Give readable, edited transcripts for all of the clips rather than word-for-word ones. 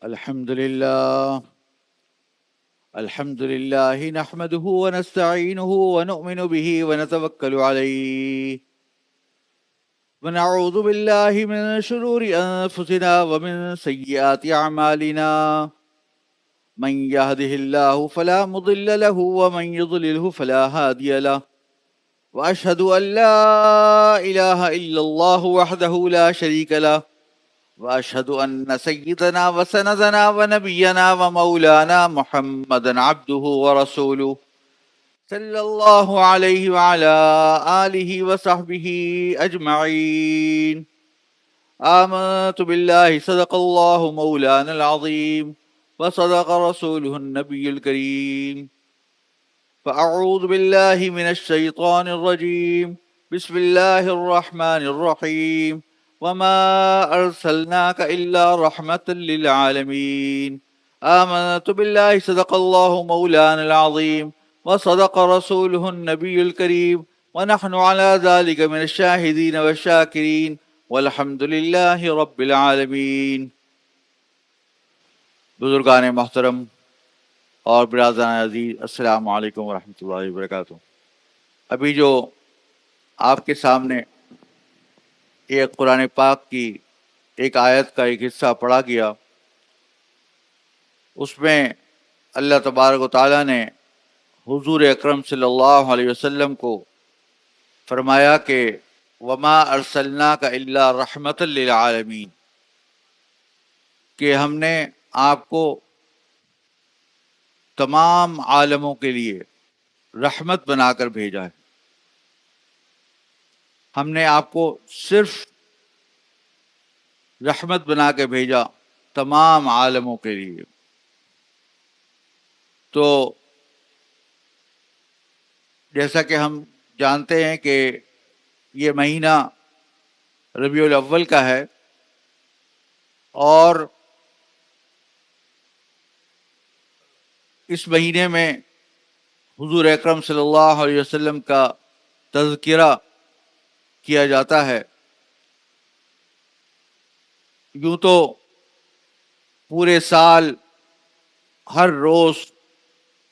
الحمد لله نحمده ونستعينه ونؤمن به ونتوكل عليه ونعوذ بالله من شرور أنفسنا ومن سيئات أعمالنا من يهده الله فلا مضل له ومن يضلله فلا هادي له وأشهد أن لا إله إلا الله وحده لا شريك له وأشهد أن سيدنا وسندنا ونبينا ومولانا محمدا عبده ورسوله صلى الله عليه وعلى آله وصحبه أجمعين. آمنت بالله صدق الله مولانا العظيم وصدق رسوله النبي الكريم. فأعوذ بالله من الشيطان الرجيم. بسم الله الرحمن الرحيم. وما أرسلناك إلا رحمة للعالمين. آمنت بالله صدق الله مولانا العظيم وصدق رسوله النبي الكريم ونحن على ذلك من الشاهدين والشاكرين والحمد لله رب العالمين. بزرگان محترم اور برادران عزیز، السلام علیکم ورحمۃ اللہ وبرکاتہ. ابھی جو آپ کے سامنے ایک قرآن پاک کی ایک آیت کا ایک حصہ پڑھا گیا، اس میں اللہ تبارک و تعالیٰ نے حضور اکرم صلی اللہ علیہ وسلم کو فرمایا کہ وما ارسلناک الا رحمۃ للعالمین، کہ ہم نے آپ کو تمام عالموں کے لیے رحمت بنا کر بھیجا ہے. ہم نے آپ کو صرف رحمت بنا کے بھیجا تمام عالموں کے لیے. تو جیسا کہ ہم جانتے ہیں کہ یہ مہینہ ربیع الاول کا ہے، اور اس مہینے میں حضور اکرم صلی اللہ علیہ وسلم کا تذکرہ کیا جاتا ہے. یوں تو پورے سال ہر روز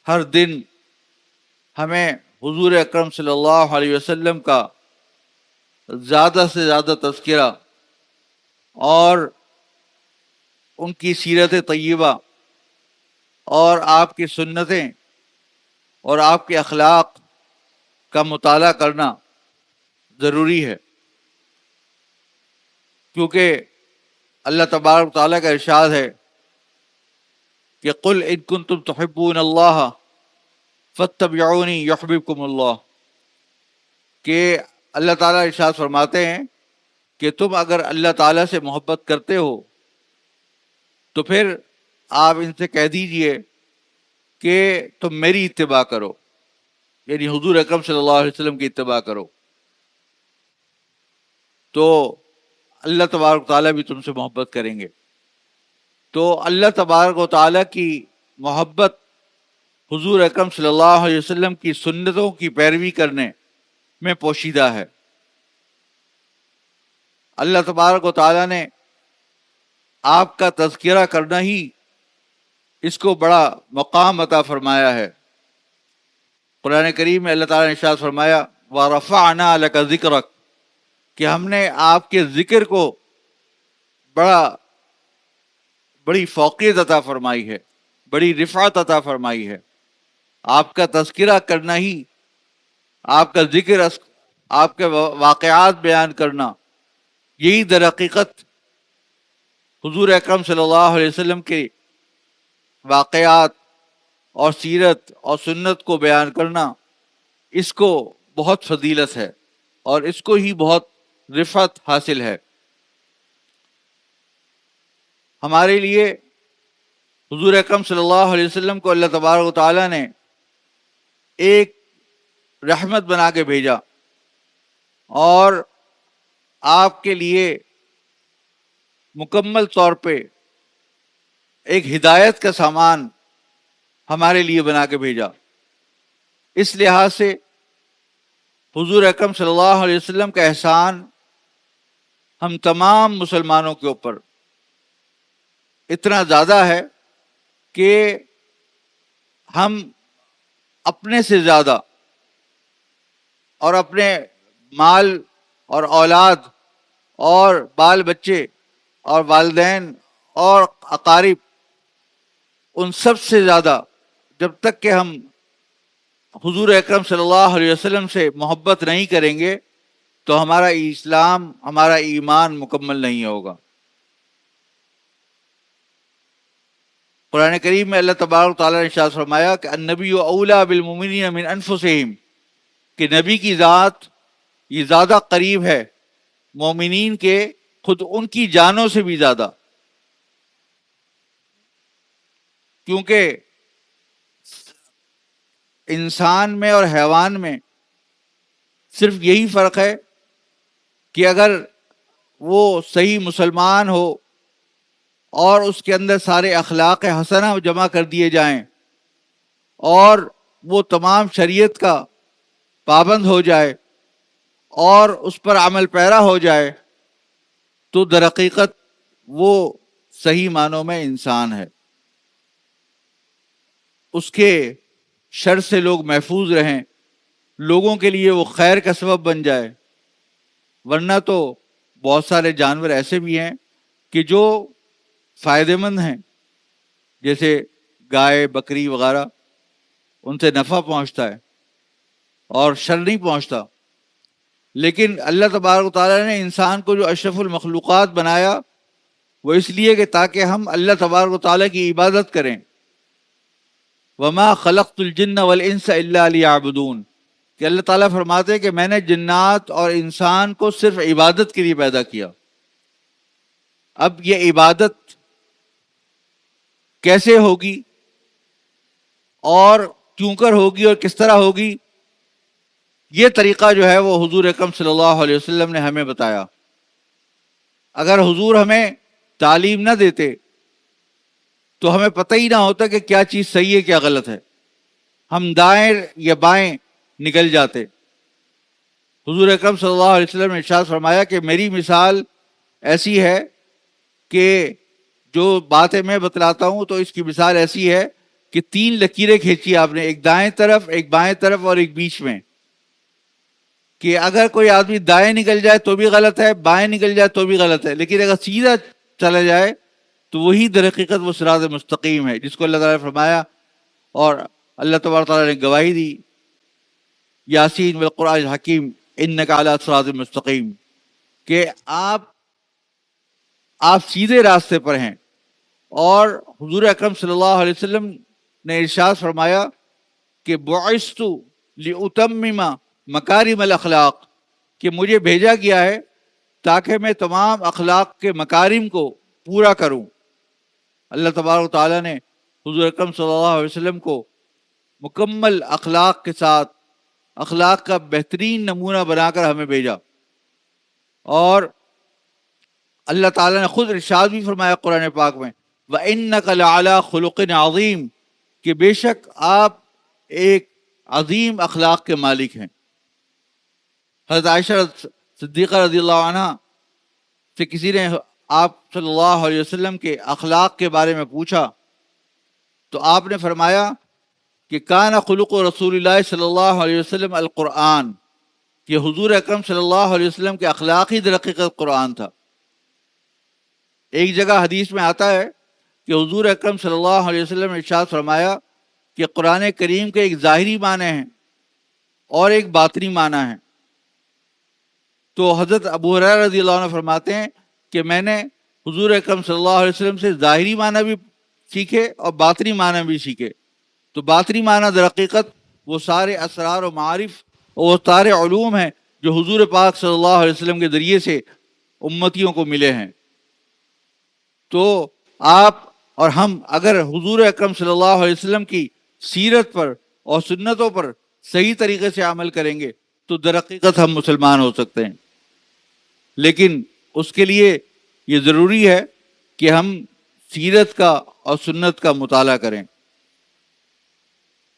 ہر دن ہمیں حضور اکرم صلی اللہ علیہ وسلم کا زیادہ سے زیادہ تذکرہ اور ان کی سیرت طیبہ اور آپ کی سنتیں اور آپ کے اخلاق کا مطالعہ کرنا ضروری ہے، کیونکہ اللہ تبارک و تعالیٰ کا ارشاد ہے کہ قل ان کنتم تحبون اللہ فاتبعونی یحببکم اللہ، کہ اللہ تعالیٰ ارشاد فرماتے ہیں کہ تم اگر اللہ تعالیٰ سے محبت کرتے ہو تو پھر آپ ان سے کہہ دیجئے کہ تم میری اتباع کرو، یعنی حضور اکرم صلی اللہ علیہ وسلم کی اتباع کرو، تو اللہ تبارک و تعالیٰ بھی تم سے محبت کریں گے. تو اللہ تبارک و تعالیٰ کی محبت حضور اکرم صلی اللہ علیہ وسلم کی سنتوں کی پیروی کرنے میں پوشیدہ ہے. اللہ تبارک و تعالیٰ نے آپ کا تذکرہ کرنا ہی اس کو بڑا مقام عطا فرمایا ہے. قرآن کریم میں اللہ تعالیٰ نے ارشاد فرمایا وَرَفَعْنَا لَكَ ذِكْرَكَ، کہ ہم نے آپ کے ذکر کو بڑی فوقیت عطا فرمائی ہے، بڑی رفعت عطا فرمائی ہے. آپ کا تذکرہ کرنا ہی، آپ کا ذکر، آپ کے واقعات بیان کرنا، یہی در حقیقت حضور اکرم صلی اللہ علیہ وسلم کے واقعات اور سیرت اور سنت کو بیان کرنا، اس کو بہت فضیلت ہے اور اس کو ہی بہت رفعت حاصل ہے. ہمارے لیے حضور اکرم صلی اللہ علیہ وسلم کو اللہ تبارک و تعالیٰ نے ایک رحمت بنا کے بھیجا، اور آپ کے لیے مکمل طور پہ ایک ہدایت کا سامان ہمارے لیے بنا کے بھیجا. اس لحاظ سے حضور اکرم صلی اللہ علیہ وسلم کا احسان ہم تمام مسلمانوں کے اوپر اتنا زیادہ ہے کہ ہم اپنے سے زیادہ اور اپنے مال اور اولاد اور بال بچے اور والدین اور اقارب، ان سب سے زیادہ جب تک کہ ہم حضور اکرم صلی اللہ علیہ وسلم سے محبت نہیں کریں گے تو ہمارا اسلام، ہمارا ایمان مکمل نہیں ہوگا۔ قرآن کریم میں اللہ تبارک و تعالیٰ نے ارشاد فرمایا کہ النبی اولیٰ بالمؤمنین من انفسہم، کہ نبی کی ذات یہ زیادہ قریب ہے مومنین کے خود ان کی جانوں سے بھی زیادہ، کیونکہ انسان میں اور حیوان میں صرف یہی فرق ہے کہ اگر وہ صحیح مسلمان ہو اور اس کے اندر سارے اخلاق حسنہ جمع کر دیے جائیں اور وہ تمام شریعت کا پابند ہو جائے اور اس پر عمل پیرا ہو جائے تو در حقیقت وہ صحیح معنوں میں انسان ہے، اس کے شر سے لوگ محفوظ رہیں، لوگوں کے لیے وہ خیر کا سبب بن جائے۔ ورنہ تو بہت سارے جانور ایسے بھی ہیں کہ جو فائدہ مند ہیں، جیسے گائے بکری وغیرہ، ان سے نفع پہنچتا ہے اور شر نہیں پہنچتا، لیکن اللہ تبارک و تعالیٰ نے انسان کو جو اشرف المخلوقات بنایا وہ اس لیے کہ تاکہ ہم اللہ تبارک و تعالیٰ کی عبادت کریں۔ وما خلقت الجن والانس الا لیعبدون، کہ اللہ تعالیٰ فرماتے ہیں کہ میں نے جنات اور انسان کو صرف عبادت کے لیے پیدا کیا۔ اب یہ عبادت کیسے ہوگی اور کیوں کر ہوگی اور کس طرح ہوگی، یہ طریقہ جو ہے وہ حضور اکرم صلی اللہ علیہ وسلم نے ہمیں بتایا۔ اگر حضور ہمیں تعلیم نہ دیتے تو ہمیں پتہ ہی نہ ہوتا کہ کیا چیز صحیح ہے کیا غلط ہے، ہم دائیں یا بائیں نکل جاتے۔ حضور اکرم صلی اللہ علیہ وسلم نے ارشاد فرمایا کہ میری مثال ایسی ہے کہ جو باتیں میں بتلاتا ہوں تو اس کی مثال ایسی ہے کہ 3 لکیریں کھینچی آپ نے، ایک دائیں طرف، ایک بائیں طرف اور ایک بیچ میں، کہ اگر کوئی آدمی دائیں نکل جائے تو بھی غلط ہے، بائیں نکل جائے تو بھی غلط ہے، لیکن اگر سیدھا چلا جائے تو وہی در حقیقت وہ صراط مستقیم ہے، جس کو اللہ تعالیٰ نے فرمایا اور اللہ تبارک تعالیٰ نے گواہی دی، یاسین والقرآن الحکیم انک علی صراط مستقیم، کہ آپ سیدھے راستے پر ہیں۔ اور حضور اکرم صلی اللہ علیہ وسلم نے ارشاد فرمایا کہ بعثت لأتمم مکارم الاخلاق، کہ مجھے بھیجا گیا ہے تاکہ میں تمام اخلاق کے مکارم کو پورا کروں۔ اللہ تبارک و تعالیٰ نے حضور اکرم صلی اللہ علیہ وسلم کو مکمل اخلاق کے ساتھ، اخلاق کا بہترین نمونہ بنا کر ہمیں بھیجا، اور اللہ تعالیٰ نے خود ارشاد بھی فرمایا قرآن پاک میں وَإِنَّكَ لَعَلَىٰ خُلُقٍ عَظِيمٍ، کہ بے شک آپ ایک عظیم اخلاق کے مالک ہیں۔ حضرت عائشہ صدیقہ رضی اللہ عنہ سے کسی نے آپ صلی اللہ علیہ وسلم کے اخلاق کے بارے میں پوچھا تو آپ نے فرمایا کہ کان خلق رسول اللہ صلی اللہ علیہ وسلم القرآن، کہ حضور اکرم صلی اللہ علیہ وسلم کے اخلاق ہی در حقیقت قرآن تھا۔ ایک جگہ حدیث میں آتا ہے کہ حضور اکرم صلی اللہ علیہ وسلم نے ارشاد فرمایا کہ قرآن کریم کے ایک ظاہری معنی ہیں اور ایک باطنی معنی ہیں۔ تو حضرت ابو ہریرہ رضی اللہ عنہ فرماتے ہیں کہ میں نے حضور اکرم صلی اللہ علیہ وسلم سے ظاہری معنی بھی سیکھے اور باطنی معنی بھی سیکھے۔ تو باطنی معنی در حقیقت وہ سارے اسرار و معارف اور وہ سارے علوم ہیں جو حضور پاک صلی اللہ علیہ وسلم کے ذریعے سے امتیوں کو ملے ہیں۔ تو آپ اور ہم اگر حضور اکرم صلی اللہ علیہ وسلم کی سیرت پر اور سنتوں پر صحیح طریقے سے عمل کریں گے تو در حقیقت ہم مسلمان ہو سکتے ہیں، لیکن اس کے لیے یہ ضروری ہے کہ ہم سیرت کا اور سنت کا مطالعہ کریں۔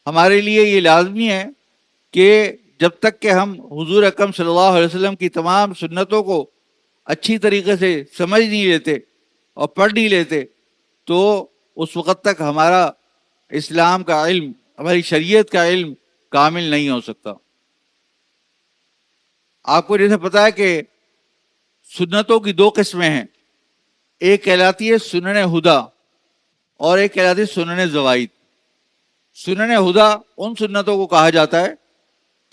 ہمارے لیے یہ لازمی ہے کہ جب تک کہ ہم حضور اکرم صلی اللہ علیہ وسلم کی تمام سنتوں کو اچھی طریقے سے سمجھ نہیں لیتے اور پڑھ نہیں لیتے تو اس وقت تک ہمارا اسلام کا علم، ہماری شریعت کا علم کامل نہیں ہو سکتا۔ آپ کو جیسے پتا ہے کہ سنتوں کی دو قسمیں ہیں، ایک کہلاتی ہے سنن ہدا اور ایک کہلاتی ہے سنن زوائد۔ سنن ہدا ان سنتوں کو کہا جاتا ہے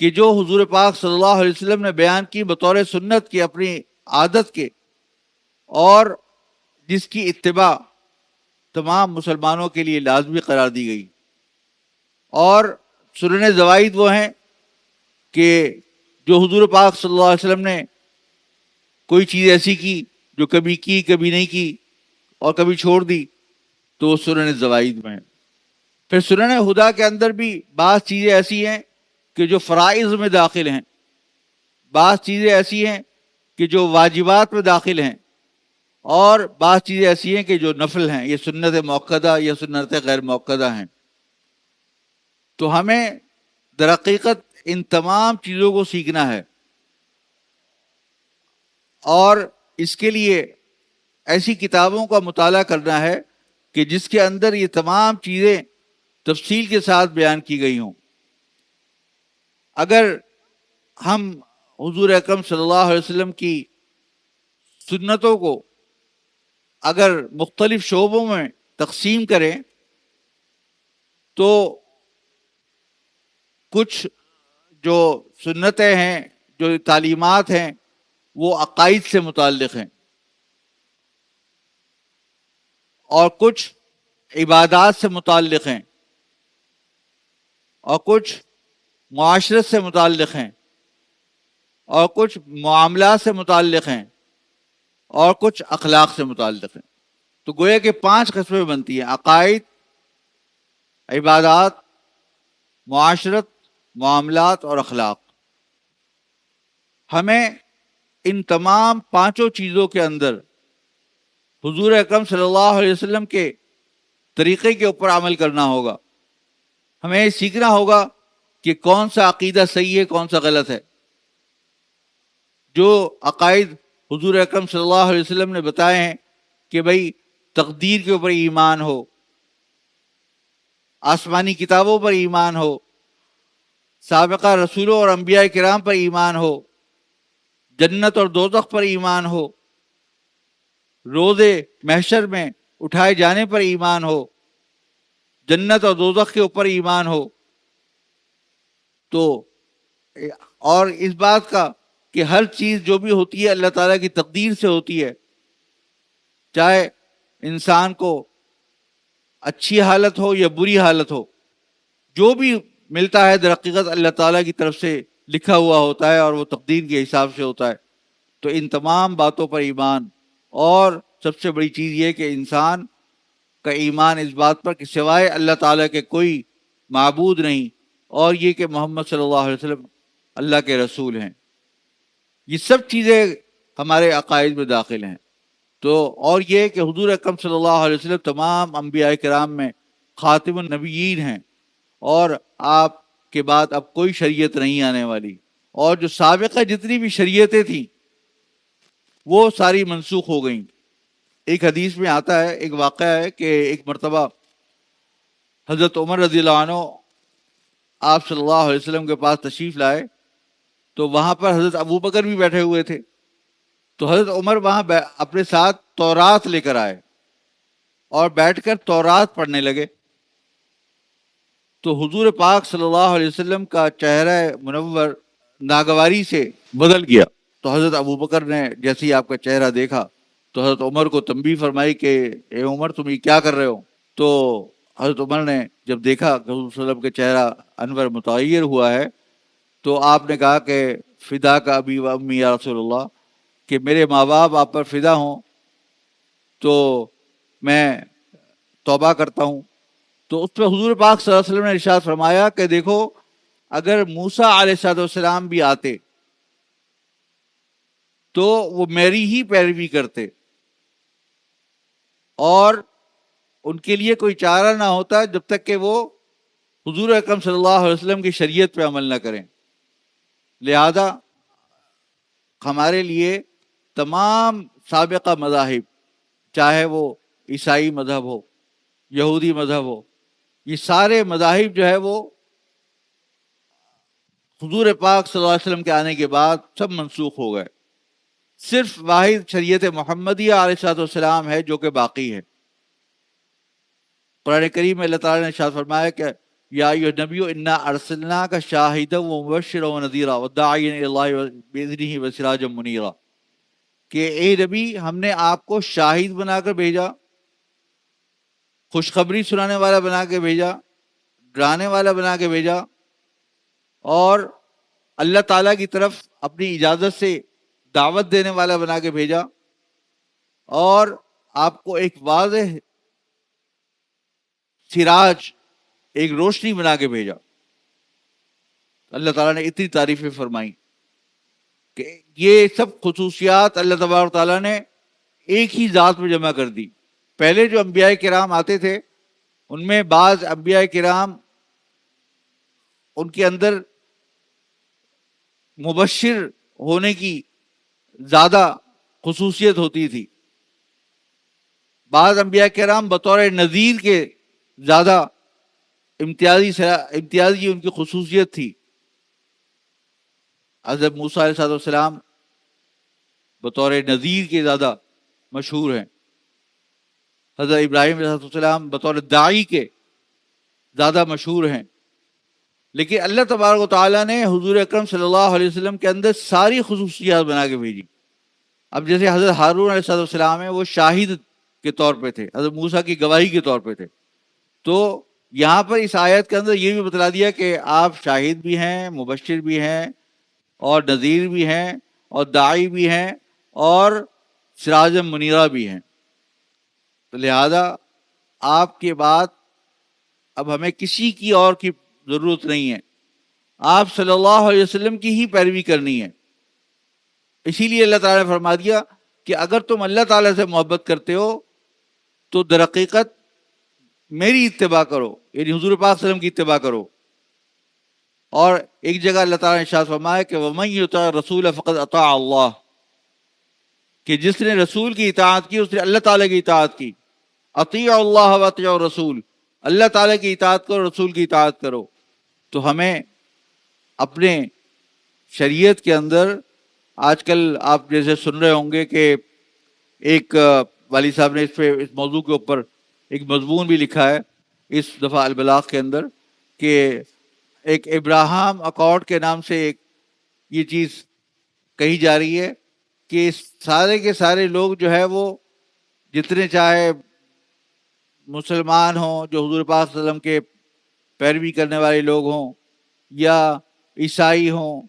کہ جو حضور پاک صلی اللہ علیہ وسلم نے بیان کی بطور سنت کی، اپنی عادت کے، اور جس کی اتباع تمام مسلمانوں کے لیے لازمی قرار دی گئی۔ اور سنن زوائد وہ ہیں کہ جو حضور پاک صلی اللہ علیہ وسلم نے کوئی چیز ایسی کی جو کبھی کی، کبھی نہیں کی، اور کبھی چھوڑ دی، تو وہ سنن زوائد میں ہے۔ پھر سنن ہدا کے اندر بھی بعض چیزیں ایسی ہیں کہ جو فرائض میں داخل ہیں، بعض چیزیں ایسی ہیں کہ جو واجبات میں داخل ہیں، اور بعض چیزیں ایسی ہیں کہ جو نفل ہیں، یہ سنت موقدہ یا سنت غیر موقدہ ہیں۔ تو ہمیں در حقیقت ان تمام چیزوں کو سیکھنا ہے، اور اس کے لیے ایسی کتابوں کا مطالعہ کرنا ہے کہ جس کے اندر یہ تمام چیزیں تفصیل کے ساتھ بیان کی گئی ہوں۔ اگر ہم حضور اکرم صلی اللہ علیہ وسلم کی سنتوں کو اگر مختلف شعبوں میں تقسیم کریں تو کچھ جو سنتیں ہیں، جو تعلیمات ہیں، وہ عقائد سے متعلق ہیں، اور کچھ عبادات سے متعلق ہیں، اور کچھ معاشرت سے متعلق ہیں، اور کچھ معاملات سے متعلق ہیں، اور کچھ اخلاق سے متعلق ہیں۔ تو گویا کہ 5 قسمیں بنتی ہیں: عقائد، عبادات، معاشرت، معاملات اور اخلاق۔ ہمیں ان تمام 5 چیزوں کے اندر حضور اکرم صلی اللہ علیہ وسلم کے طریقے کے اوپر عمل کرنا ہوگا۔ ہمیں سیکھنا ہوگا کہ کون سا عقیدہ صحیح ہے، کون سا غلط ہے۔ جو عقائد حضور اکرم صلی اللہ علیہ وسلم نے بتائے ہیں کہ بھئی تقدیر کے اوپر ایمان ہو، آسمانی کتابوں پر ایمان ہو، سابقہ رسولوں اور انبیاء کرام پر ایمان ہو، جنت اور دوزخ پر ایمان ہو، روز محشر میں اٹھائے جانے پر ایمان ہو، جنت اور دوزخ کے اوپر ایمان ہو، تو اور اس بات کا کہ ہر چیز جو بھی ہوتی ہے اللہ تعالیٰ کی تقدیر سے ہوتی ہے، چاہے انسان کو اچھی حالت ہو یا بری حالت ہو، جو بھی ملتا ہے در حقیقت اللہ تعالیٰ کی طرف سے لکھا ہوا ہوتا ہے اور وہ تقدیر کے حساب سے ہوتا ہے۔ تو ان تمام باتوں پر ایمان، اور سب سے بڑی چیز یہ کہ انسان کا ایمان اس بات پر کہ سوائے اللہ تعالیٰ کے کوئی معبود نہیں، اور یہ کہ محمد صلی اللہ علیہ وسلم اللہ کے رسول ہیں۔ یہ سب چیزیں ہمارے عقائد میں داخل ہیں۔ تو اور یہ کہ حضور اکرم صلی اللہ علیہ وسلم تمام انبیاء کرام میں خاتم النبیین ہیں، اور آپ کے بعد اب کوئی شریعت نہیں آنے والی، اور جو سابقہ جتنی بھی شریعتیں تھیں وہ ساری منسوخ ہو گئیں۔ ایک حدیث میں آتا ہے، ایک واقعہ ہے کہ ایک مرتبہ حضرت عمر رضی اللہ عنہ آپ صلی اللہ علیہ وسلم کے پاس تشریف لائے، تو وہاں پر حضرت ابو بکر بھی بیٹھے ہوئے تھے۔ تو حضرت عمر وہاں اپنے ساتھ تورات لے کر آئے اور بیٹھ کر تورات پڑھنے لگے۔ تو حضور پاک صلی اللہ علیہ وسلم کا چہرہ منور ناگواری سے بدل گیا۔ تو حضرت ابو بکر نے جیسے ہی آپ کا چہرہ دیکھا تو حضرت عمر کو تنبیہ فرمائی کہ اے عمر تم یہ کیا کر رہے ہو؟ تو حضرت عمر نے جب دیکھا کہ حضور صلی اللہ علیہ وسلم کا چہرہ انور متغیر ہوا ہے تو آپ نے کہا کہ فدا کا ابی و امی یا رسول اللہ، کہ میرے ماں باپ آپ پر فدا ہوں تو میں توبہ کرتا ہوں۔ تو اس پہ حضور پاک صلی اللہ علیہ وسلم نے ارشاد فرمایا کہ دیکھو اگر موسیٰ علیہ السلام بھی آتے تو وہ میری ہی پیروی کرتے، اور ان کے لیے کوئی چارہ نہ ہوتا جب تک کہ وہ حضور اکرم صلی اللہ علیہ وسلم کی شریعت پہ عمل نہ کریں۔ لہذا ہمارے لیے تمام سابقہ مذاہب، چاہے وہ عیسائی مذہب ہو، یہودی مذہب ہو، یہ سارے مذاہب جو ہے وہ حضور پاک صلی اللہ علیہ وسلم کے آنے کے بعد سب منسوخ ہو گئے. صرف واحد شریعت محمدیہ علیہ السلام ہے جو کہ باقی ہے. قرآن کریم میں اللہ تعالیٰ نے ارشاد فرمایا کہ یا ایھا النبی انا ارسلناک شاہدا ومبشرا ونذیرا وداعیا الی اللہ باذنہ وسراجا منیرا، کہ اے نبی ہم نے آپ کو شاہد بنا کر بھیجا، خوشخبری سنانے والا بنا کے بھیجا، ڈرانے والا بنا کے بھیجا، اور اللہ تعالیٰ کی طرف اپنی اجازت سے دعوت دینے والا بنا کے بھیجا، اور آپ کو ایک واضح سراج، ایک روشنی بنا کے بھیجا. اللہ تعالیٰ نے اتنی تعریفیں فرمائی کہ یہ سب خصوصیات اللہ تبارک تعالیٰ نے ایک ہی ذات میں جمع کر دی. پہلے جو انبیاء کرام آتے تھے ان میں بعض انبیاء کرام ان کے اندر مبشر ہونے کی زیادہ خصوصیت ہوتی تھی، بعض انبیاء کرام بطور نذیر کے زیادہ امتیازی ان کی خصوصیت تھی. حضرت موسیٰ علیہ السلام بطور نذیر کے زیادہ مشہور ہیں، حضرت ابراہیم علیہ السلام بطور داعی کے زیادہ مشہور ہیں. لیکن اللہ تبارک و تعالیٰ نے حضور اکرم صلی اللہ علیہ وسلم کے اندر ساری خصوصیات بنا کے بھیجی. اب جیسے حضرت ہارون علیہ السلام ہیں، وہ شاہد کے طور پہ تھے، حضرت موسیٰ کی گواہی کے طور پہ تھے. تو یہاں پر اس آیت کے اندر یہ بھی بتلا دیا کہ آپ شاہد بھی ہیں، مبشر بھی ہیں، اور نذیر بھی ہیں، اور داعی بھی ہیں، اور سراج منیرہ بھی ہیں. تو لہذا آپ کے بعد اب ہمیں کسی کی اور کی ضرورت نہیں ہے، آپ صلی اللہ علیہ وسلم کی ہی پیروی کرنی ہے. اسی لیے اللہ تعالیٰ نے فرما دیا کہ اگر تم اللہ تعالیٰ سے محبت کرتے ہو تو در حقیقت میری اتباع کرو، یعنی حضور پاک صلی اللہ علیہ وسلم کی اتباع کرو. اور ایک جگہ اللہ تعالیٰ نے ارشاد فرمایا کہ وَمَن يُطِعِ الرَّسُولَ فَقَدْ أَطَاعَ اللَّهَ، کہ جس نے رسول کی اطاعت کی اس نے اللہ تعالیٰ کی اطاعت کی. اطیعوا اللہ واطیعوا الرسول، اللہ تعالیٰ کی اطاعت کرو، رسول کی اطاعت کرو. تو ہمیں اپنے شریعت کے اندر آج کل آپ جیسے سن رہے ہوں گے کہ ایک والی صاحب نے اس موضوع کے اوپر ایک مضمون بھی لکھا ہے اس دفعہ البلاغ کے اندر، کہ ایک ابراہم اکارڈ کے نام سے ایک یہ چیز کہی جا رہی ہے کہ سارے کے سارے لوگ جو ہے وہ جتنے چاہے مسلمان ہوں، جو حضور پاک صلی اللہ علیہ وسلم کے پیروی کرنے والے لوگ ہوں، یا عیسائی ہوں،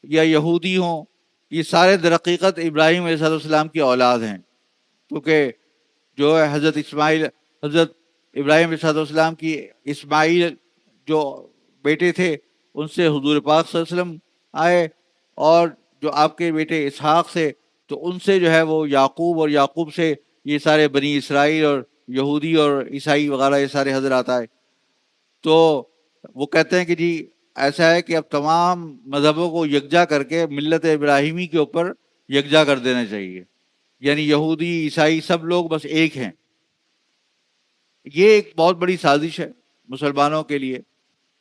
یا یہودی ہوں، یہ سارے در حقیقت ابراہیم علیہ السلام کی اولاد ہیں. کیونکہ جو ہے حضرت ابراہیم علیہ السلام کی اسماعیل جو بیٹے تھے ان سے حضور پاک صلی اللہ علیہ وسلم آئے، اور جو آپ کے بیٹے اسحاق سے تو ان سے جو ہے وہ یعقوب، اور یعقوب سے یہ سارے بنی اسرائیل اور یہودی اور عیسائی وغیرہ یہ سارے حضرات آئے. تو وہ کہتے ہیں کہ جی ایسا ہے کہ اب تمام مذہبوں کو یکجا کر کے ملت ابراہیمی کے اوپر یکجا کر دینا چاہیے، یعنی یہودی عیسائی سب لوگ بس ایک ہیں. یہ ایک بہت بڑی سازش ہے مسلمانوں کے لیے،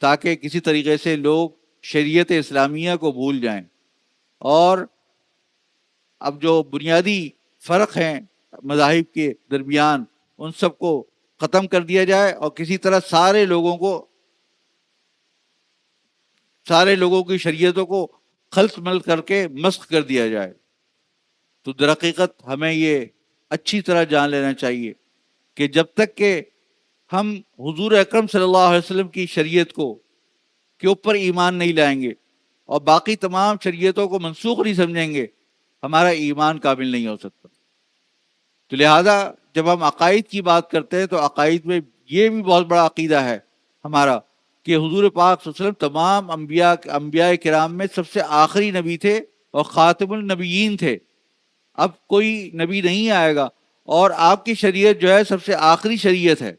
تاکہ کسی طریقے سے لوگ شریعت اسلامیہ کو بھول جائیں، اور اب جو بنیادی فرق ہیں مذاہب کے درمیان ان سب کو ختم کر دیا جائے، اور کسی طرح سارے لوگوں کی شریعتوں کو خلط ملط کر کے مسخ کر دیا جائے. تو در حقیقت ہمیں یہ اچھی طرح جان لینا چاہیے کہ جب تک کہ ہم حضور اکرم صلی اللہ علیہ وسلم کی شریعت کے اوپر ایمان نہیں لائیں گے اور باقی تمام شریعتوں کو منسوخ نہیں سمجھیں گے، ہمارا ایمان کامل نہیں ہو سکتا. تو لہذا جب ہم عقائد کی بات کرتے ہیں تو عقائد میں یہ بھی بہت بڑا عقیدہ ہے ہمارا کہ حضور پاک صلی اللہ علیہ وسلم تمام انبیاء کرام میں سب سے آخری نبی تھے اور خاتم النبیین تھے. اب کوئی نبی نہیں آئے گا، اور آپ کی شریعت جو ہے سب سے آخری شریعت ہے.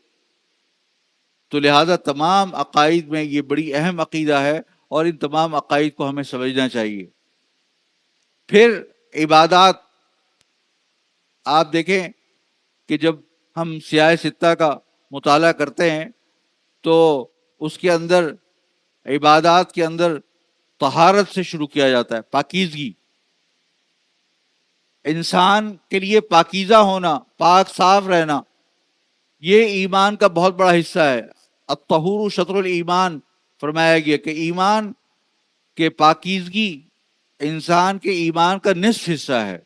تو لہذا تمام عقائد میں یہ بڑی اہم عقیدہ ہے، اور ان تمام عقائد کو ہمیں سمجھنا چاہیے. پھر عبادات آپ دیکھیں کہ جب ہم سیاہ ستہ کا مطالعہ کرتے ہیں تو اس کے اندر عبادات کے اندر طہارت سے شروع کیا جاتا ہے، پاکیزگی. انسان کے لیے پاکیزہ ہونا، پاک صاف رہنا، یہ ایمان کا بہت بڑا حصہ ہے. الطہور شطر الایمان فرمایا گیا کہ ایمان کے پاکیزگی انسان کے ایمان کا نصف حصہ ہے.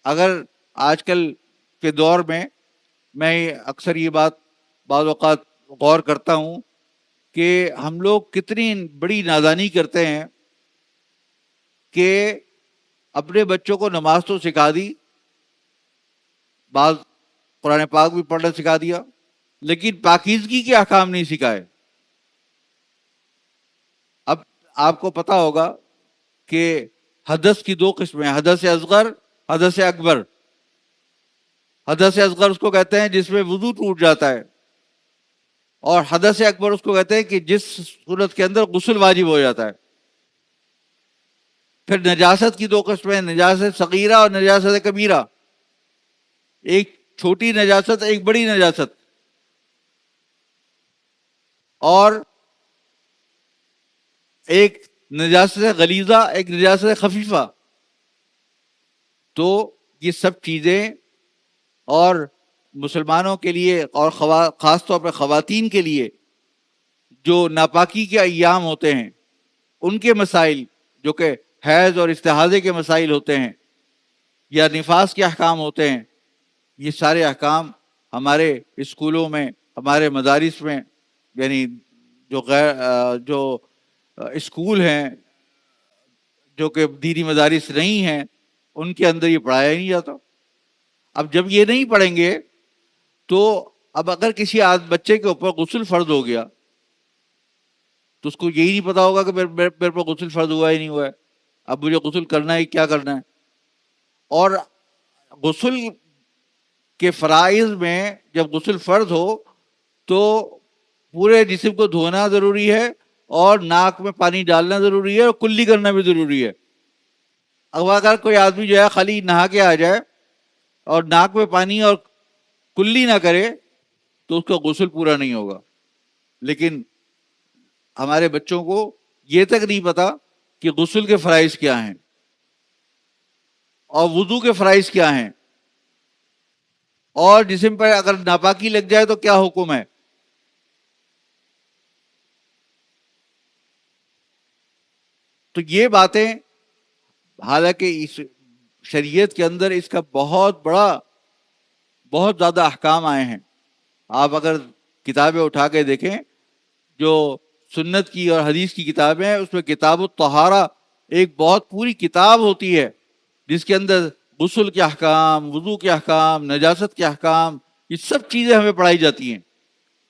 اگر آج کل کے دور میں اکثر یہ بات بعض اوقات غور کرتا ہوں کہ ہم لوگ کتنی بڑی نادانی کرتے ہیں کہ اپنے بچوں کو نماز تو سکھا دی، بعض قرآن پاک بھی پڑھنا سکھا دیا، لیکن پاکیزگی کے احکام نہیں سکھائے. اب آپ کو پتا ہوگا کہ حدث کی دو قسمیں، حدث اصغر، حدث اکبر. حدث اصغر اس کو کہتے ہیں جس میں وضو ٹوٹ جاتا ہے، اور حدث اکبر اس کو کہتے ہیں کہ جس صورت کے اندر غسل واجب ہو جاتا ہے. پھر نجاست کی دو قسمیں، نجاست صغیرہ اور نجاست کبیرہ. ایک چھوٹی نجاست، ایک بڑی نجاست. اور ایک نجاست غلیظہ، ایک نجاست خفیفہ. تو یہ سب چیزیں اور مسلمانوں کے لیے اور خاص طور پر خواتین کے لیے جو ناپاکی کے ایام ہوتے ہیں ان کے مسائل، جو کہ حیض اور استحاضے کے مسائل ہوتے ہیں یا نفاس کے احکام ہوتے ہیں، یہ سارے احکام ہمارے اسکولوں میں، ہمارے مدارس میں، یعنی جو اسکول ہیں جو کہ دینی مدارس نہیں ہیں ان کے اندر یہ پڑھایا ہی نہیں جاتا. اب جب یہ نہیں پڑھیں گے تو اب اگر کسی بچے کے اوپر غسل فرض ہو گیا تو اس کو یہی نہیں پتا ہوگا کہ میرے پر غسل فرض ہوا ہی نہیں ہوا ہے، اب مجھے غسل کرنا ہے، کیا کرنا ہے. اور غسل کے فرائض میں جب غسل فرض ہو تو پورے جسم کو دھونا ضروری ہے، اور ناک میں پانی ڈالنا ضروری ہے، اور کلی کرنا بھی ضروری ہے. اب اگر کوئی آدمی جو ہے خالی نہا کے آ جائے اور ناک میں پانی اور کلی نہ کرے تو اس کا غسل پورا نہیں ہوگا. لیکن ہمارے بچوں کو یہ تک نہیں پتا کہ غسل کے فرائض کیا ہیں اور وضو کے فرائض کیا ہیں، اور جسم پر اگر ناپاکی لگ جائے تو کیا حکم ہے. تو یہ باتیں، حالانکہ اس شریعت کے اندر اس کا بہت زیادہ احکام آئے ہیں. آپ اگر کتابیں اٹھا کے دیکھیں جو سنت کی اور حدیث کی کتابیں ہیں، اس میں کتاب الطہارہ ایک بہت پوری کتاب ہوتی ہے جس کے اندر غسل کے احکام، وضو کے احکام، نجاست کے احکام، یہ سب چیزیں ہمیں پڑھائی جاتی ہیں.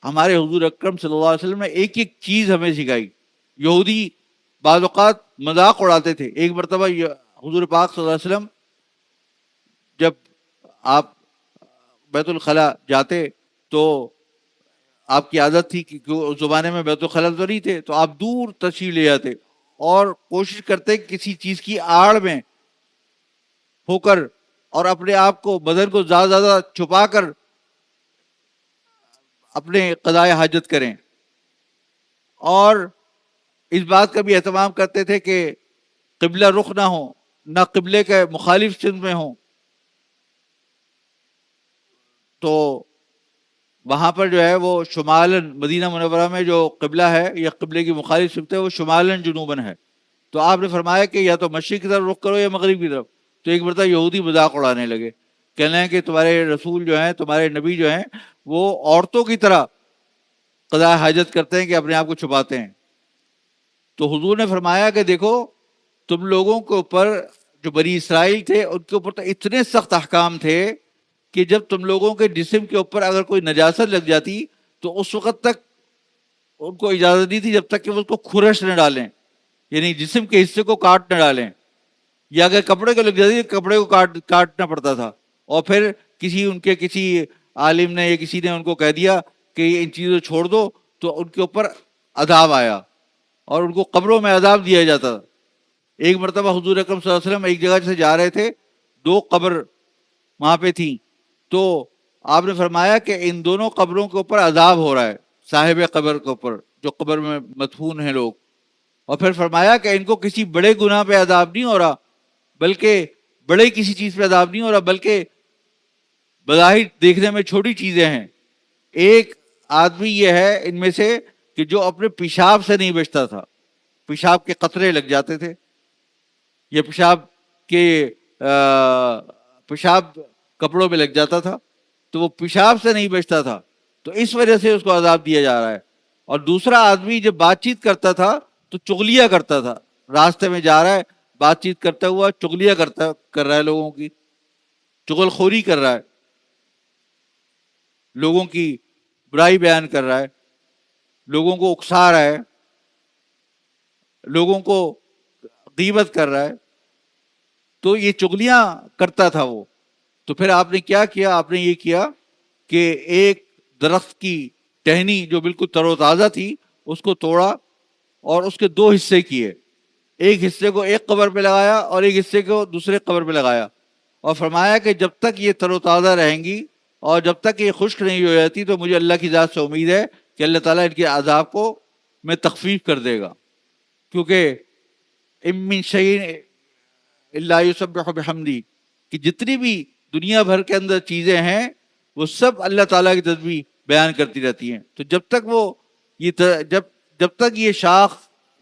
ہمارے حضور اکرم صلی اللہ علیہ وسلم نے ایک ایک چیز ہمیں سکھائی. یہودی بعض اوقات مذاق اڑاتے تھے. ایک مرتبہ حضور پاک صلی اللہ علیہ وسلم جب آپ بیت الخلاء جاتے تو آپ کی عادت تھی کہ اس زمانے میں بیت الخلاء تو نہیں تھے، تو آپ دور تشریف لے جاتے اور کوشش کرتے کسی چیز کی آڑ میں ہو کر اور اپنے آپ کو، بدن کو زیادہ چھپا کر اپنے قضائے حاجت کریں. اور اس بات کا بھی اہتمام کرتے تھے کہ قبلہ رخ نہ ہو، نہ قبلے کے مخالف سمت میں ہوں. تو وہاں پر جو ہے وہ شمالن، مدینہ منورہ میں جو قبلہ ہے یا قبلے کی مخالف سمت ہے وہ شمالن جنوبن ہے. تو آپ نے فرمایا کہ یا تو مشرق کی طرف رخ کرو یا مغرب کی طرف. تو ایک مرتبہ یہودی مذاق اڑانے لگے، کہنے لگے کہ تمہارے رسول جو ہیں، تمہارے نبی جو ہیں، وہ عورتوں کی طرح قضاء حاجت کرتے ہیں کہ اپنے آپ کو چھپاتے ہیں. تو حضور نے فرمایا کہ دیکھو، تم لوگوں کے اوپر، جو بنی اسرائیل تھے، ان کے اوپر تو اتنے سخت احکام تھے کہ جب تم لوگوں کے جسم کے اوپر اگر کوئی نجاست لگ جاتی تو اس وقت تک ان کو اجازت نہیں تھی جب تک کہ وہ اس کو کھرش نہ ڈالیں، یعنی جسم کے حصے کو کاٹ نہ ڈالیں. یا اگر کپڑے کو لگ جاتی کپڑے کو کاٹنا پڑتا تھا. اور پھر کسی عالم نے یا کسی نے ان کو کہہ دیا کہ ان چیزوں چھوڑ دو تو ان کے اوپر عذاب آیا اور ان کو قبروں میں عذاب دیا جاتا تھا. ایک مرتبہ حضور اکرم صلی اللہ علیہ وسلم ایک جگہ سے جا رہے تھے، 2 قبر وہاں پہ تھی، تو آپ نے فرمایا کہ ان دونوں قبروں کے اوپر عذاب ہو رہا ہے، صاحب قبر کے اوپر، جو قبر میں مدفون ہیں لوگ. اور پھر فرمایا کہ ان کو کسی بڑے گناہ پہ عذاب نہیں ہو رہا، بلکہ بڑے کسی چیز پہ عذاب نہیں ہو رہا، بلکہ بظاہر دیکھنے میں چھوٹی چیزیں ہیں. ایک آدمی یہ ہے ان میں سے کہ جو اپنے پیشاب سے نہیں بچتا تھا، پیشاب کے قطرے لگ جاتے تھے، یا پیشاب کپڑوں پہ لگ جاتا تھا، تو وہ پیشاب سے نہیں بچتا تھا، تو اس وجہ سے اس کو عذاب دیا جا رہا ہے. اور دوسرا آدمی جب بات چیت کرتا تھا تو چغلیاں کرتا تھا، راستے میں جا رہا ہے بات چیت کرتا ہوا چغلیاں کر رہا ہے، لوگوں کی چغل خوری کر رہا ہے، لوگوں کی برائی بیان کر رہا ہے، لوگوں کو اکسا رہا ہے، لوگوں کو غیبت کر رہا ہے. تو یہ چغلیاں کرتا تھا وہ. تو پھر آپ نے کیا کیا؟ آپ نے یہ کیا کہ ایک درخت کی ٹہنی جو بالکل تر و تازہ تھی اس کو توڑا اور اس کے دو حصے کیے، ایک حصے کو ایک قبر پہ لگایا اور ایک حصے کو دوسرے قبر پہ لگایا، اور فرمایا کہ جب تک یہ تر و تازہ رہیں گی اور جب تک یہ خشک نہیں ہو جاتی تو مجھے اللہ کی ذات سے امید ہے کہ اللہ تعالیٰ ان کے عذاب کو میں تخفیف کر دے گا. کیونکہ ام من شیء الا یسبح بحمدی، کہ جتنی بھی دنیا بھر کے اندر چیزیں ہیں وہ سب اللہ تعالیٰ کی تسبیح بیان کرتی رہتی ہیں. تو جب تک یہ شاخ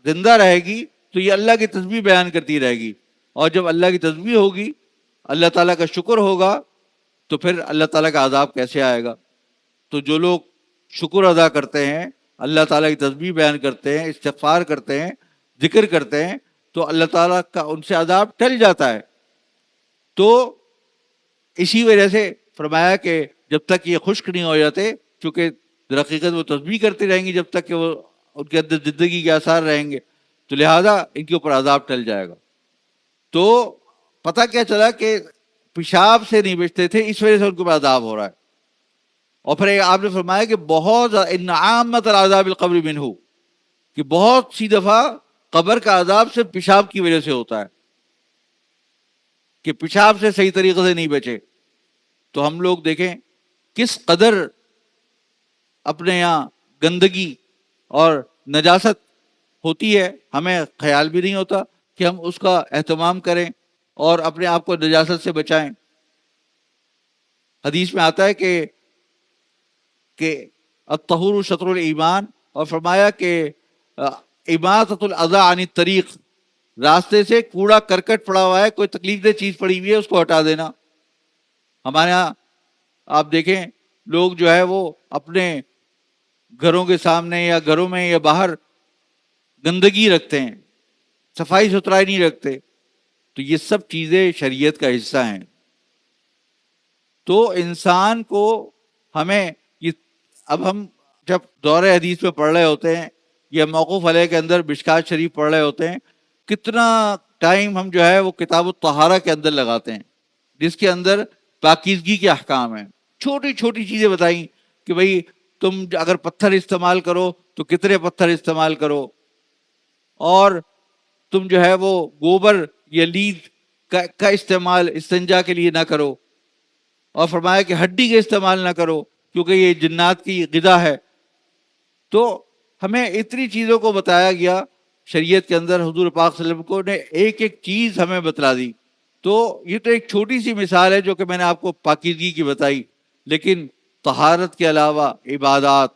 زندہ رہے گی تو یہ اللہ کی تسبیح بیان کرتی رہے گی، اور جب اللہ کی تسبیح ہوگی، اللہ تعالیٰ کا شکر ہوگا، تو پھر اللہ تعالیٰ کا عذاب کیسے آئے گا؟ تو جو لوگ شکر ادا کرتے ہیں، اللہ تعالیٰ کی تسبیح بیان کرتے ہیں، استغفار کرتے ہیں، ذکر کرتے ہیں، تو اللہ تعالیٰ کا ان سے عذاب ٹل جاتا ہے. تو اسی وجہ سے فرمایا کہ جب تک یہ خشک نہیں ہو جاتے، چونکہ در حقیقت وہ تسبیح کرتے رہیں گے جب تک کہ وہ ان کے اندر زندگی کے آثار رہیں گے، تو لہذا ان کے اوپر عذاب ٹل جائے گا. تو پتہ کیا چلا کہ پیشاب سے نہیں بچتے تھے، اس وجہ سے ان کے اوپر عذاب ہو رہا ہے. اور پھر آپ نے فرمایا کہ بہت ان عامت العذاب القبر منہ، کہ بہت سی دفعہ قبر کا عذاب صرف پیشاب کی وجہ سے ہوتا ہے، کہ پیشاب سے صحیح طریقے سے نہیں بچے. تو ہم لوگ دیکھیں کس قدر اپنے یہاں گندگی اور نجاست ہوتی ہے، ہمیں خیال بھی نہیں ہوتا کہ ہم اس کا اہتمام کریں اور اپنے آپ کو نجاست سے بچائیں. حدیث میں آتا ہے کہ الطہور شطر الایمان، اور فرمایا کہ اماطۃ الاذی عن الطریق، راستے سے کوڑا کرکٹ پڑا ہوا ہے، کوئی تکلیف دہ چیز پڑی ہوئی ہے، اس کو ہٹا دینا. ہمارے یہاں آپ دیکھیں لوگ جو ہے وہ اپنے گھروں کے سامنے یا گھروں میں یا باہر گندگی رکھتے ہیں، صفائی ستھرائی نہیں رکھتے. تو یہ سب چیزیں شریعت کا حصہ ہیں. تو انسان کو ہمیں اب ہم جب دور حدیث میں پڑھ رہے ہوتے ہیں یا موقوف علیہ کے اندر مشکات شریف پڑھ رہے ہوتے ہیں، کتنا ٹائم ہم جو ہے وہ کتاب الطہارہ کے اندر لگاتے ہیں، جس کے اندر پاکیزگی کے احکام ہیں. چھوٹی چھوٹی چیزیں بتائیں کہ بھئی تم اگر پتھر استعمال کرو تو کتنے پتھر استعمال کرو، اور تم جو ہے وہ گوبر یا لید کا استعمال استنجا کے لیے نہ کرو، اور فرمایا کہ ہڈی کا استعمال نہ کرو کیونکہ یہ جنات کی غذا ہے. تو ہمیں اتنی چیزوں کو بتایا گیا شریعت کے اندر، حضور پاک صلی اللہ علیہ وسلم کو نے ایک ایک چیز ہمیں بتلا دی. تو یہ تو ایک چھوٹی سی مثال ہے جو کہ میں نے آپ کو پاکیزگی کی بتائی، لیکن طہارت کے علاوہ عبادات،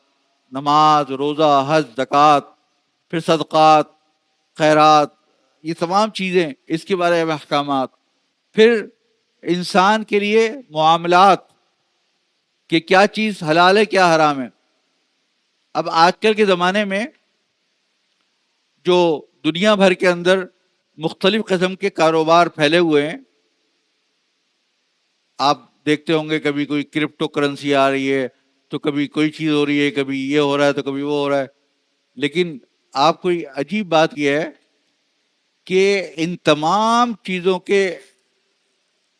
نماز، روزہ، حج، زکوٰۃ، پھر صدقات، خیرات، یہ تمام چیزیں، اس کے بارے میں احکامات. پھر انسان کے لیے معاملات، کہ کیا چیز حلال ہے کیا حرام ہے. اب آج کل کے زمانے میں جو دنیا بھر کے اندر مختلف قسم کے کاروبار پھیلے ہوئے ہیں، آپ دیکھتے ہوں گے کبھی کوئی کرپٹو کرنسی آ رہی ہے تو کبھی کوئی چیز ہو رہی ہے، کبھی یہ ہو رہا ہے تو کبھی وہ ہو رہا ہے. لیکن آپ کو عجیب بات یہ ہے کہ ان تمام چیزوں کے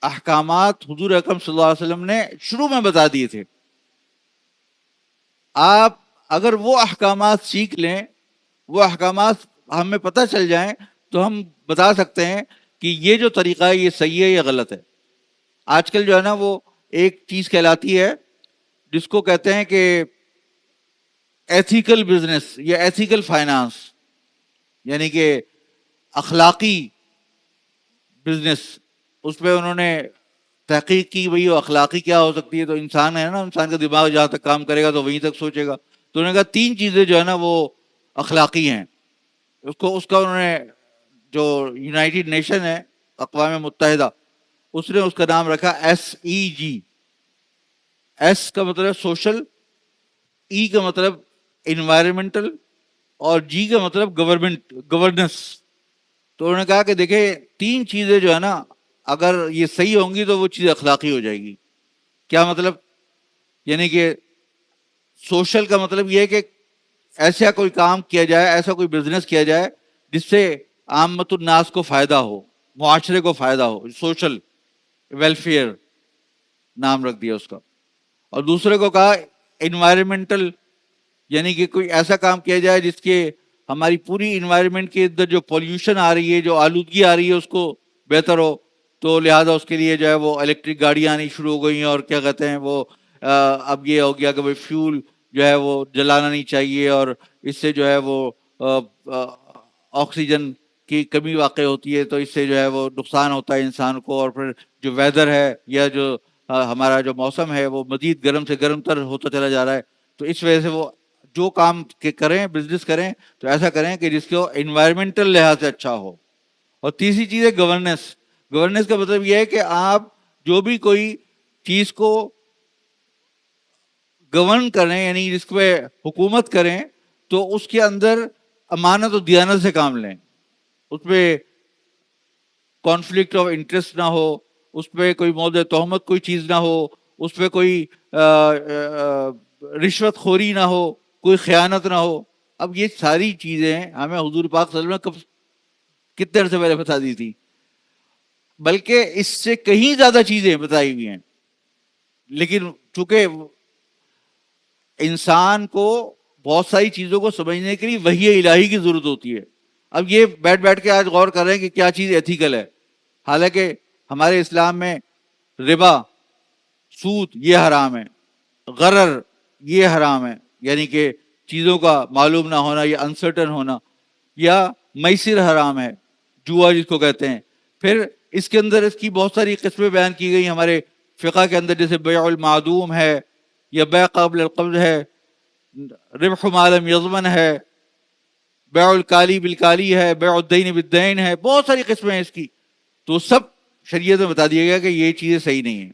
احکامات حضور اکرم صلی اللہ علیہ وسلم نے شروع میں بتا دیے تھے. آپ اگر وہ احکامات سیکھ لیں، وہ احکامات ہمیں پتہ چل جائیں، تو ہم بتا سکتے ہیں کہ یہ جو طریقہ ہے یہ صحیح ہے یا غلط ہے. آج کل جو ہے نا وہ ایک چیز کہلاتی ہے جس کو کہتے ہیں کہ ایتھیکل بزنس یا ایتھیکل فائنانس، یعنی کہ اخلاقی بزنس، اس پہ انہوں نے تحقیق کی بھئی وہ اخلاقی کیا ہو سکتی ہے. تو انسان ہے نا، انسان کا دماغ جہاں تک کام کرے گا تو وہیں تک سوچے گا. تو انہوں نے کہا 3 چیزیں جو ہے نا وہ اخلاقی ہیں. اس کا انہوں نے جو یونائٹڈ نیشن ہے، اقوام متحدہ، اس نے اس کا نام رکھا SEG. ایس کا مطلب سوشل، ای کا مطلب انوائرمنٹل، اور جی کا مطلب گورننس. تو انہوں نے کہا کہ دیکھیں 3 چیزیں جو ہے نا اگر یہ صحیح ہوں گی تو وہ چیز اخلاقی ہو جائے گی. کیا مطلب؟ یعنی کہ سوشل کا مطلب یہ ہے کہ ایسا کوئی کام کیا جائے، ایسا کوئی بزنس کیا جائے جس سے عامت الناس کو فائدہ ہو، معاشرے کو فائدہ ہو. سوشل ویلفیئر نام رکھ دیا اس کا. اور دوسرے کو کہا انوائرمنٹل، یعنی کہ کوئی ایسا کام کیا جائے جس کے ہماری پوری انوائرمنٹ کے اندر جو پولیوشن آ رہی ہے، جو آلودگی آ رہی ہے، اس کو بہتر ہو. تو لہٰذا اس کے لیے جو ہے وہ الیکٹرک گاڑیاں آنی شروع ہو گئی ہیں، اور کیا کہتے ہیں وہ اب یہ ہو گیا کہ بھائی فیول جو ہے وہ جلانا نہیں چاہیے، اور اس سے جو ہے وہ آکسیجن کی کمی واقع ہوتی ہے، تو اس سے جو ہے وہ نقصان ہوتا ہے انسان کو. اور پھر جو ویدر ہے یا جو ہمارا جو موسم ہے وہ مزید گرم سے گرم تر ہوتا چلا جا رہا ہے. تو اس وجہ سے وہ جو کام کریں، بزنس کریں تو ایسا کریں کہ جس کو انوائرمنٹل لحاظ سے اچھا ہو. اور تیسری چیز ہے گورننس. گورننس کا مطلب یہ ہے کہ آپ جو بھی کوئی چیز کو گورن کریں، یعنی جس پہ حکومت کریں، تو اس کے اندر امانت و دیانت سے کام لیں. اس پہ کانفلکٹ آف انٹرسٹ نہ ہو، اس پہ کوئی موضوع تہمت کوئی چیز نہ ہو، اس پہ کوئی رشوت خوری نہ ہو، کوئی خیانت نہ ہو. اب یہ ساری چیزیں ہمیں حضور پاک صلی اللہ علیہ وسلم نے کتنے عرصے پہلے بتا دی تھی، بلکہ اس سے کہیں زیادہ چیزیں بتائی ہوئی ہیں. لیکن چونکہ انسان کو بہت ساری چیزوں کو سمجھنے کے لیے وحی الہی کی ضرورت ہوتی ہے. اب یہ بیٹھ کے آج غور کر رہے ہیں کہ کیا چیز ایتھیکل ہے، حالانکہ ہمارے اسلام میں ربا، سود یہ حرام ہے، غرر یہ حرام ہے، یعنی کہ چیزوں کا معلوم نہ ہونا یا انسرٹن ہونا، یا میسر حرام ہے، جوا جس کو کہتے ہیں. پھر اس کے اندر اس کی بہت ساری قسمیں بیان کی گئی ہمارے فقہ کے اندر، جیسے بیع المعدوم ہے، یا بیع قبل القبض ہے، ربح ما لم یضمن ہے، بیع الکالی بالکالی ہے، بیع الدین بالدین ہے. بہت ساری قسمیں ہیں اس کی. تو سب شریعت میں بتا دیا گیا کہ یہ چیزیں صحیح نہیں ہیں.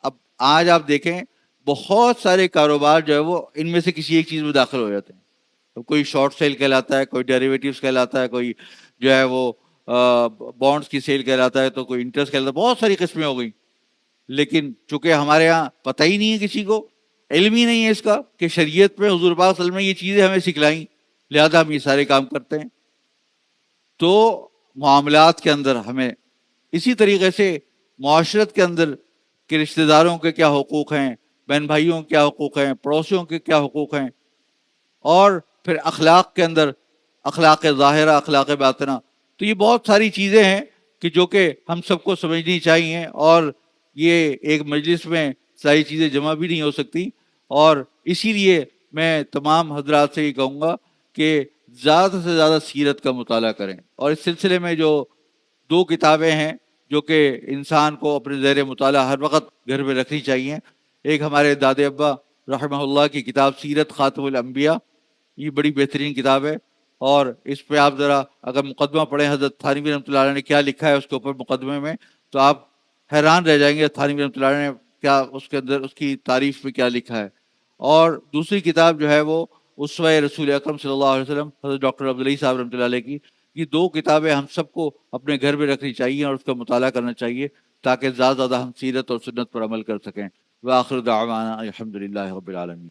اب آج آپ دیکھیں بہت سارے کاروبار جو ہے وہ ان میں سے کسی ایک چیز میں داخل ہو جاتے ہیں. تو کوئی شارٹ سیل کہلاتا ہے، کوئی ڈیریویٹیوز کہلاتا ہے، کوئی جو ہے وہ بانڈز کی سیل کہلاتا ہے، تو کوئی انٹرسٹ کہلاتا ہے. بہت ساری قسمیں ہو گئیں. لیکن چونکہ ہمارے ہاں پتہ ہی نہیں ہے، کسی کو علم ہی نہیں ہے اس کا کہ شریعت میں حضور پاک صلی اللہ علیہ وسلم نے یہ چیزیں ہمیں سکھلائیں، لہذا ہم یہ سارے کام کرتے ہیں. تو معاملات کے اندر ہمیں اسی طریقے سے معاشرت کے اندر کہ رشتہ داروں کے کیا حقوق ہیں، بہن بھائیوں کے کیا حقوق ہیں، پڑوسیوں کے کیا حقوق ہیں، اور پھر اخلاق کے اندر اخلاق ظاہرہ، اخلاق باطنہ. تو یہ بہت ساری چیزیں ہیں کہ جو کہ ہم سب کو سمجھنی چاہیے، اور یہ ایک مجلس میں ساری چیزیں جمع بھی نہیں ہو سکتی. اور اسی لیے میں تمام حضرات سے یہ کہوں گا کہ زیادہ سے زیادہ سیرت کا مطالعہ کریں. اور اس سلسلے میں جو 2 کتابیں ہیں جو کہ انسان کو اپنے زیر مطالعہ ہر وقت گھر میں رکھنی چاہیے. ایک ہمارے داد ابا رحمہ اللہ کی کتاب سیرت خاتم الانبیاء، یہ بڑی بہترین کتاب ہے. اور اس پہ آپ ذرا اگر مقدمہ پڑھیں حضرت تھانوی رحمۃ اللہ علیہ نے کیا لکھا ہے اس کے اوپر مقدمے میں، تو آپ حیران رہ جائیں گے تھانوی رحمۃ اللہ علیہ نے کیا اس کے اندر اس کی تعریف میں کیا لکھا ہے. اور دوسری کتاب جو ہے وہ اسوہ رسول اکرم صلی اللہ علیہ وسلم حضرت ڈاکٹر عبدالعلی صاحب رحمۃ اللہ علیہ کی. یہ 2 کتابیں ہم سب کو اپنے گھر میں رکھنی چاہیے اور اس کا مطالعہ کرنا چاہیے، تاکہ زیادہ زیادہ ہم سیرت اور سنت پر عمل کر سکیں. وآخر دعوانا الحمد للہ رب العالمین.